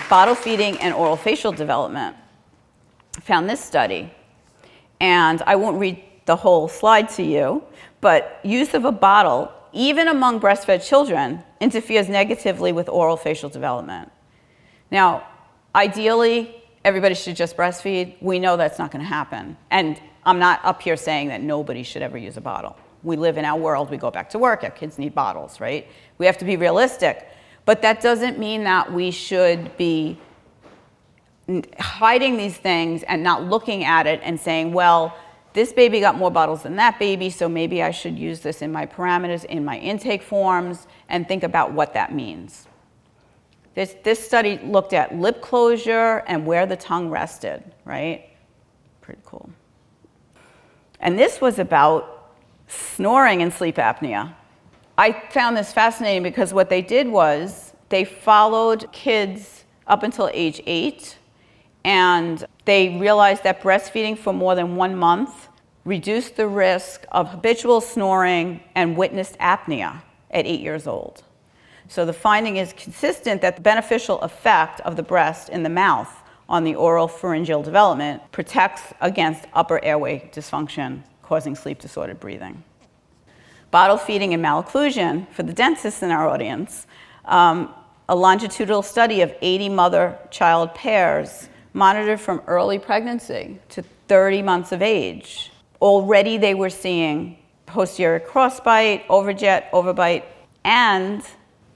bottle feeding and oral facial development. I found this study, and I won't read the whole slide to you, but use of a bottle, even among breastfed children, interferes negatively with oral facial development. Now, ideally, everybody should just breastfeed. We know that's not going to happen. And I'm not up here saying that nobody should ever use a bottle. We live in our world. We go back to work. Our kids need bottles, right? We have to be realistic. But that doesn't mean that we should be hiding these things and not looking at it and saying, well, this baby got more bottles than that baby, so maybe I should use this in my parameters, in my intake forms, and think about what that means. This study looked at lip closure and where the tongue rested, right? Pretty cool. And this was about snoring and sleep apnea. I found this fascinating because what they did was they followed kids up until age 8, and they realized that breastfeeding for more than 1 month reduced the risk of habitual snoring and witnessed apnea at 8 years old. So the finding is consistent that the beneficial effect of the breast in the mouth on the oral pharyngeal development protects against upper airway dysfunction causing sleep disordered breathing. Bottle feeding and malocclusion, for the dentists in our audience, a longitudinal study of 80 mother-child pairs monitored from early pregnancy to 30 months of age. Already they were seeing posterior crossbite, overbite, and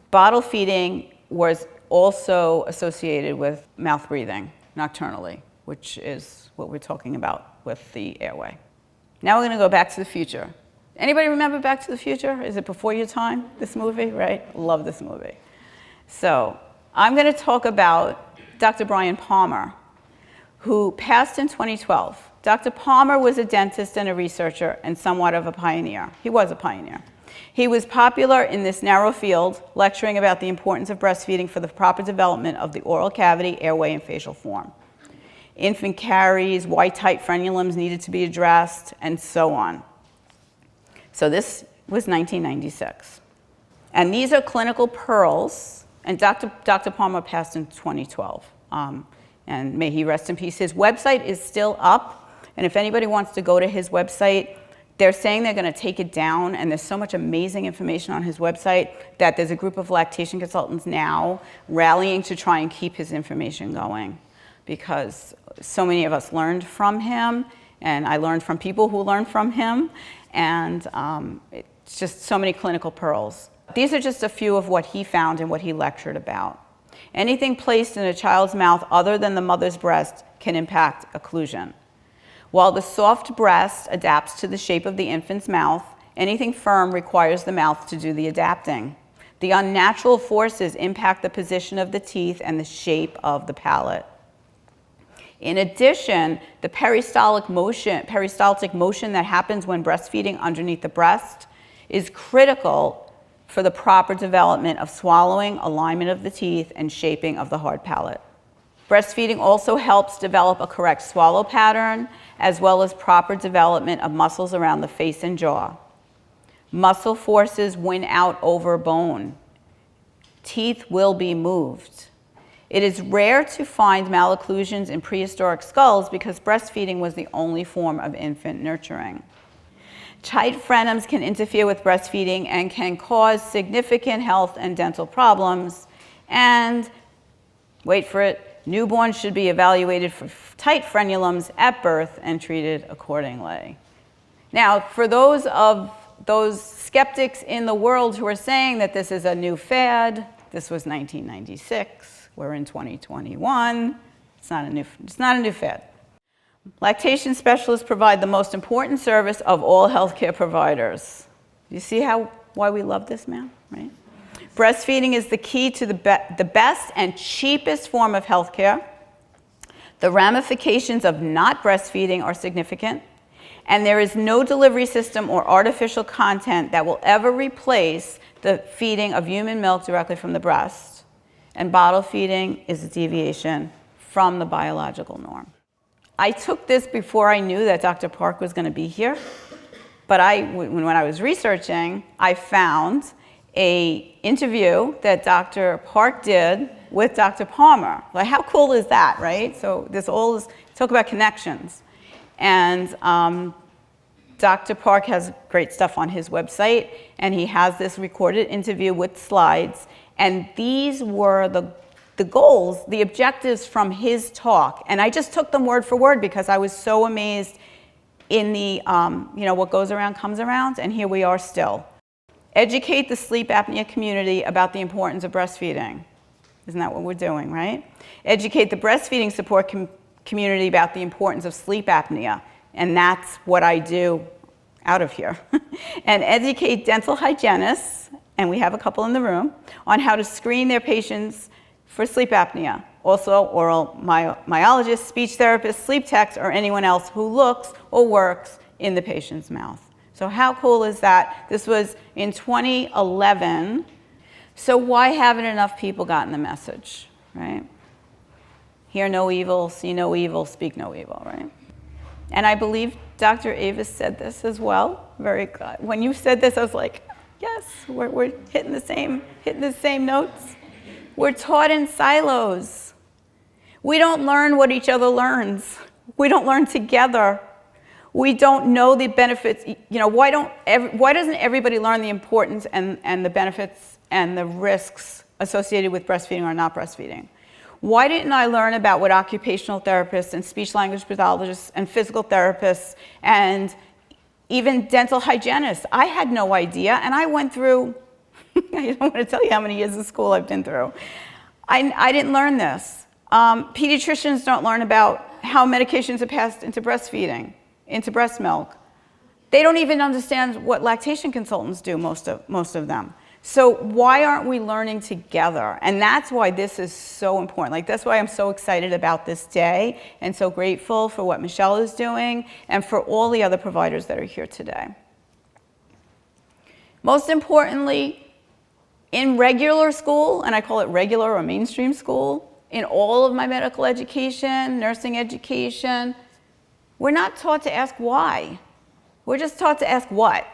bottle feeding was also associated with mouth breathing nocturnally, which is what we're talking about with the airway. Now we're going to go Back to the Future. Anybody remember Back to the Future? Is it before your time, this movie, right? Love this movie. So I'm going to talk about Dr. Brian Palmer, who passed in 2012. Dr. Palmer was a dentist and a researcher and somewhat of a pioneer. He was a pioneer. He was popular in this narrow field, lecturing about the importance of breastfeeding for the proper development of the oral cavity, airway, and facial form. Infant caries, white tight frenulums needed to be addressed, and so on. So this was 1996. And these are clinical pearls, and Dr. Palmer passed in 2012. And may he rest in peace. His website is still up, and if anybody wants to go to his website, they're saying they're going to take it down, and there's so much amazing information on his website that there's a group of lactation consultants now rallying to try and keep his information going, because so many of us learned from him, and I learned from people who learned from him, and it's just so many clinical pearls. These are just a few of what he found and what he lectured about. Anything placed in a child's mouth other than the mother's breast can impact occlusion. While the soft breast adapts to the shape of the infant's mouth, anything firm requires the mouth to do the adapting. The unnatural forces impact the position of the teeth and the shape of the palate. In addition, the peristaltic motion that happens when breastfeeding underneath the breast is critical for the proper development of swallowing, alignment of the teeth, and shaping of the hard palate. Breastfeeding also helps develop a correct swallow pattern, as well as proper development of muscles around the face and jaw. Muscle forces win out over bone. Teeth will be moved. It is rare to find malocclusions in prehistoric skulls because breastfeeding was the only form of infant nurturing. Tight frenums can interfere with breastfeeding and can cause significant health and dental problems. And, wait for it, newborns should be evaluated for tight frenulums at birth and treated accordingly. Now, for those skeptics in the world who are saying that this is a new fad, this was 1996, we're in 2021, it's not a new fad. Lactation specialists provide the most important service of all healthcare providers. You see why we love this man, right? Breastfeeding is the key to the best and cheapest form of healthcare. The ramifications of not breastfeeding are significant, and there is no delivery system or artificial content that will ever replace the feeding of human milk directly from the breast. And bottle feeding is a deviation from the biological norm. I took this before I knew that Dr. Park was going to be here, but when I was researching, I found an interview that Dr. Park did with Dr. Palmer. Like, how cool is that, right? So this all is, talk about connections. And Dr. Park has great stuff on his website, and he has this recorded interview with slides. And these were the goals, the objectives from his talk. And I just took them word for word because I was so amazed in the, what goes around comes around, and here we are still. Educate the sleep apnea community about the importance of breastfeeding. Isn't that what we're doing, right? Educate the breastfeeding support community about the importance of sleep apnea. And that's what I do out of here. And educate dental hygienists, and we have a couple in the room, on how to screen their patients for sleep apnea. Also, oral myologists, speech therapists, sleep techs, or anyone else who looks or works in the patient's mouth. So how cool is that? This was in 2011. So why haven't enough people gotten the message, right? Hear no evil, see no evil, speak no evil, right? And I believe Dr. Avis said this as well. Very good. When you said this, I was like, yes, we're hitting the same notes. We're taught in silos. We don't learn what each other learns. We don't learn together. We don't know the benefits. Why doesn't everybody learn the importance and the benefits and the risks associated with breastfeeding or not breastfeeding? Why didn't I learn about what occupational therapists and speech language pathologists and physical therapists and even dental hygienists? I had no idea, and I went through, I don't want to tell you how many years of school I've been through. I didn't learn this. Pediatricians don't learn about how medications are passed into breastfeeding, into breast milk. They don't even understand what lactation consultants do, most of them. So why aren't we learning together? And that's why this is so important. Like, that's why I'm so excited about this day and so grateful for what Michelle is doing and for all the other providers that are here today. Most importantly, in regular school, and I call it regular or mainstream school, in all of my medical education, nursing education, we're not taught to ask why. We're just taught to ask what,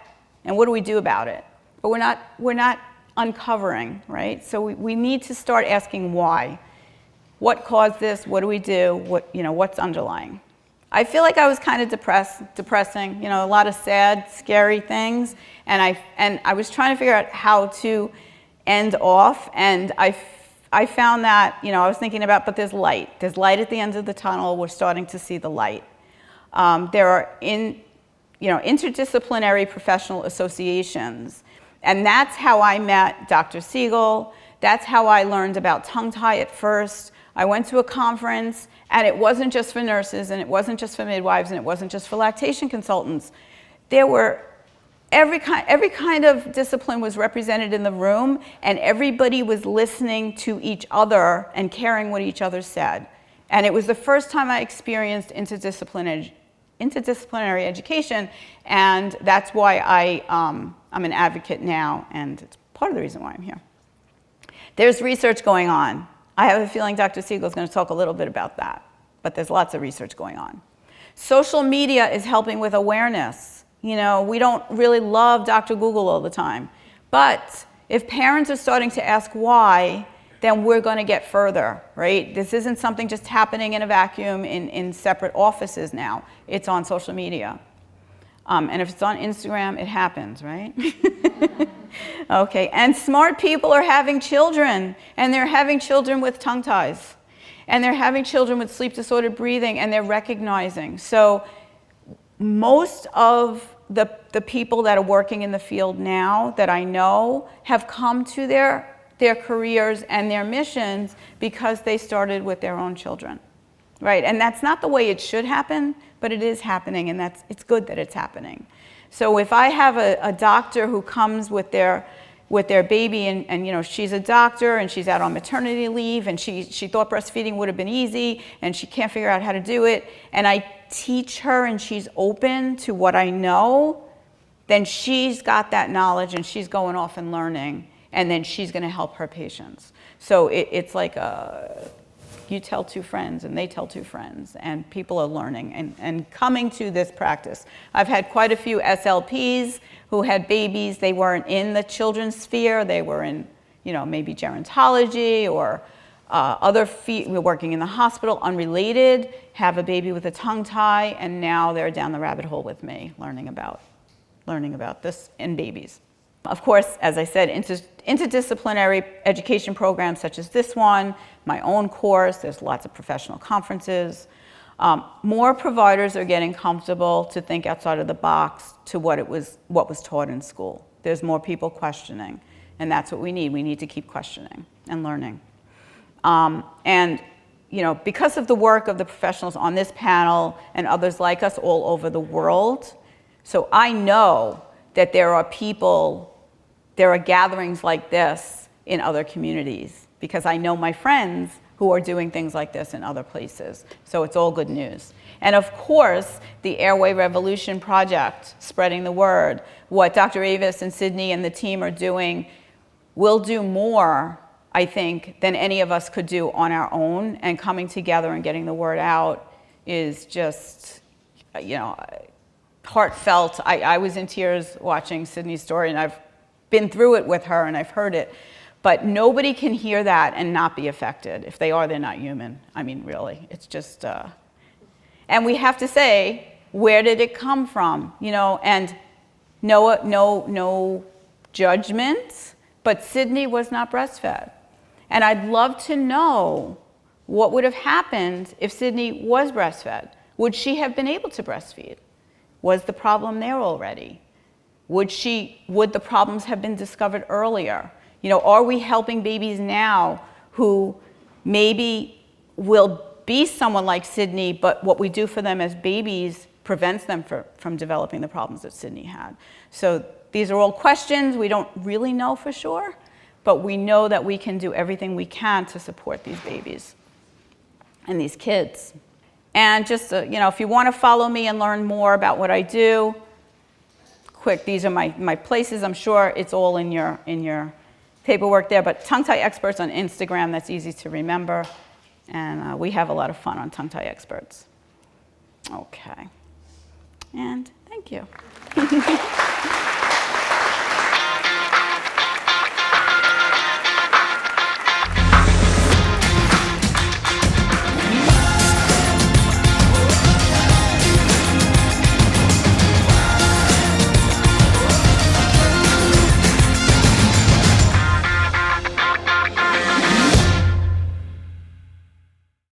and what do we do about it? But we're not uncovering, right? So we need to start asking why. What caused this? What do we do? What's underlying? I feel like I was kind of depressing, a lot of sad, scary things, and I was trying to figure out how to end off, and I found that, I was thinking about, but there's light. There's light at the end of the tunnel. We're starting to see the light. There are interdisciplinary professional associations. And that's how I met Dr. Siegel. That's how I learned about tongue tie at first. I went to a conference, and it wasn't just for nurses, and it wasn't just for midwives, and it wasn't just for lactation consultants. There were every kind of discipline was represented in the room, and everybody was listening to each other and caring what each other said. And it was the first time I experienced interdisciplinary education, and that's why I'm an advocate now, and it's part of the reason why I'm here. There's research going on. I have a feeling Dr. Siegel is going to talk a little bit about that, but there's lots of research going on. Social media is helping with awareness. We don't really love Dr. Google all the time, but if parents are starting to ask why, then we're going to get further, right? This isn't something just happening in a vacuum in separate offices now. It's on social media. And if it's on Instagram, it happens, right? Okay, and smart people are having children, and they're having children with tongue ties, and they're having children with sleep disordered breathing, and they're recognizing. So most of the people that are working in the field now that I know have come to their careers and their missions because they started with their own children, right? And that's not the way it should happen, but it is happening, and it's good that it's happening. So if I have a doctor who comes with their baby, and she's a doctor and she's out on maternity leave, and she thought breastfeeding would have been easy, and she can't figure out how to do it, and I teach her and she's open to what I know, then she's got that knowledge and she's going off and learning, and then she's going to help her patients. So it's like you tell two friends and they tell two friends, and people are learning and coming to this practice. I've had quite a few SLPs who had babies. They weren't in the children's sphere. They were in, maybe gerontology or We're working in the hospital, unrelated, have a baby with a tongue tie, and now they're down the rabbit hole with me, learning about this in babies. Of course, as I said, interdisciplinary education programs such as this one, my own course, there's lots of professional conferences. More providers are getting comfortable to think outside of the box to what was taught in school. There's more people questioning, and that's what we need. We need to keep questioning and learning. And because of the work of the professionals on this panel and others like us all over the world, so I know that there are gatherings like this in other communities, because I know my friends who are doing things like this in other places. So it's all good news. And of course, the Airway Revolution Project, spreading the word, what Dr. Avis and Sydney and the team are doing will do more, I think, than any of us could do on our own. And coming together and getting the word out is just, heartfelt. I was in tears watching Sydney's story, and I've been through it with her and I've heard it. But nobody can hear that and not be affected. If they are, they're not human. I mean, really, it's just, and we have to say, where did it come from? And no judgment, but Sydney was not breastfed. And I'd love to know what would have happened if Sydney was breastfed. Would she have been able to breastfeed? Was the problem there already? Would the problems have been discovered earlier? Are we helping babies now who maybe will be someone like Sydney, but what we do for them as babies prevents them from developing the problems that Sydney had? So these are all questions. We don't really know for sure, but we know that we can do everything we can to support these babies and these kids. And just, if you want to follow me and learn more about what I do, quick, these are my places. I'm sure it's all in your paperwork there, but Tongue Tie Experts on Instagram, that's easy to remember. And we have a lot of fun on Tongue Tie Experts. Okay. And thank you.